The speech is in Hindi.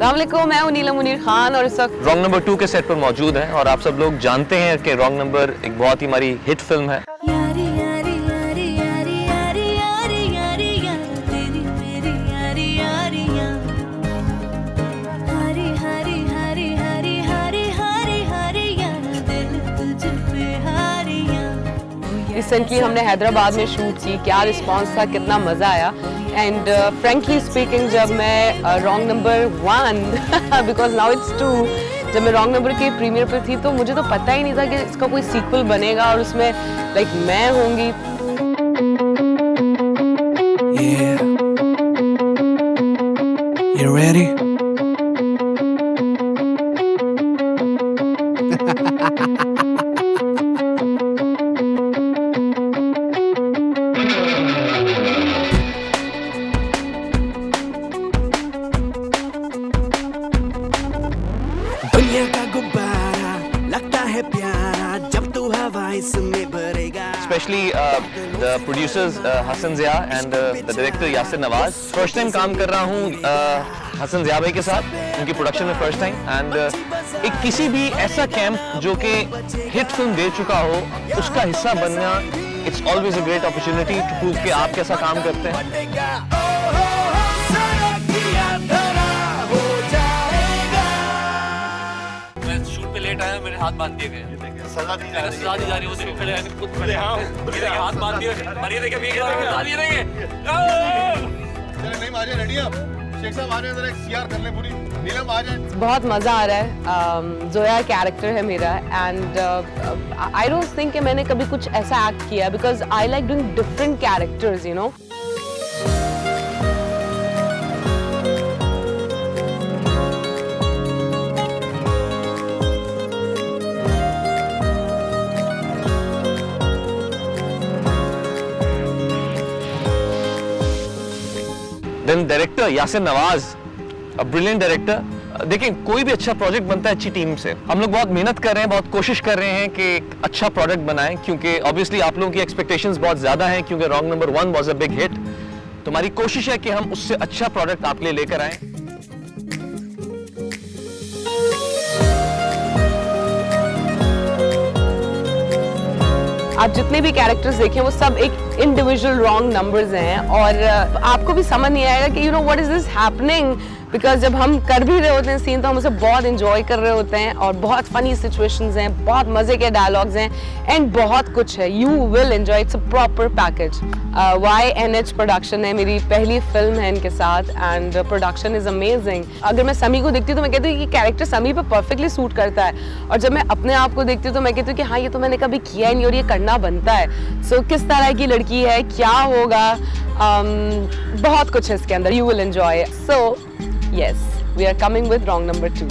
अस्सलामुअलैकुम, मैं हूं नीलम मुनीर खान और इस वक्त रॉन्ग नंबर 2 के सेट पर मौजूद हैं और आप सब लोग जानते हैं कि रॉन्ग नंबर एक बहुत ही हमारी हिट फिल्म है। रिसेंटली हमने हैदराबाद में शूट की, क्या रिस्पांस था, कितना मज़ा आया। एंड फ्रेंकली स्पीकिंग जब मैं wrong number 1 because now it's 2 जब मैं रॉन्ग नंबर के प्रीमियर पर थी तो मुझे तो पता ही नहीं था कि इसका कोई सीक्वल बनेगा और उसमें लाइक मैं होंगी। You ready? दुनिया का गुब्बारा लगता है प्यारा जब तू हवा इसमें भरेगा। Especially the producers Hasan Zia and the director Yasir Nawaz. First time काम कर रहा हूँ हसन ज़िया भाई के साथ, उनकी प्रोडक्शन में फर्स्ट टाइम। एंड एक किसी भी ऐसा कैंप जो कि हिट फिल्म दे चुका हो उसका हिस्सा बनना, it's always a great opportunity to prove कि आप कैसा काम करते हैं। शूट पे लेट आया, मेरे हाथ बांध दिए गए। सजा दी जा रही है, देखो खड़े हैं खुद खड़े। हाँ, ये हाथ बांध दिए। अरे देखिए भीग रहा है, ये देखिए। चलो नहीं मारिए, रेडी अब शेख साहब आ रहे हैं, जरा एक सीआर कर ले पूरी। नीलम आ जाए। बहुत मज़ा आ रहा है। जोया कैरेक्टर है मेरा एंड आई डोंट थिंक कि मैंने कभी कुछ ऐसा एक्ट किया because I like doing different characters, you know. Then director Yasir Nawaz, a brilliant director. देखें, कोई भी अच्छा प्रोजेक्ट बनता है अच्छी टीम से। हम लोग बहुत मेहनत कर रहे हैं, बहुत कोशिश कर रहे हैं कि एक अच्छा प्रोडक्ट बनाएं, क्योंकि ऑब्वियसली आप लोगों की एक्सपेक्टेशंस बहुत ज़्यादा हैं, क्योंकि wrong number 1 was a big hit. तो हमारी कोशिश है कि हम उससे अच्छा प्रोडक्ट आपके लिए लेकर आएं। आप जितने भी कैरेक्टर्स देखें वो सब एक इंडिविजुअल रॉन्ग नंबर्स हैं और आपको भी समझ नहीं आएगा कि you know what is this happening, because जब हम कर भी रहे होते हैं सीन तो हम उसे बहुत इंजॉय कर रहे होते हैं और बहुत फनी सिचुएशंस हैं, बहुत मज़े के डायलॉग्स हैं एंड बहुत कुछ है। You will enjoy, it's a proper package. YNH production है, मेरी पहली फिल्म है इनके साथ एंड प्रोडक्शन इज़ अमेजिंग। अगर मैं समी को देखती हूँ तो मैं कहती हूँ कि कैरेक्टर समी पे परफेक्टली सूट करता है, और जब मैं अपने आप को देखती हूँ तो मैं कहती हूँ कि हाँ ये तो मैंने कभी किया ही नहीं और ये करना बनता है। सो किस तरह की लड़की है, क्या होगा, बहुत कुछ है इसके अंदर। You will enjoy. So yes, we are coming with wrong number 2.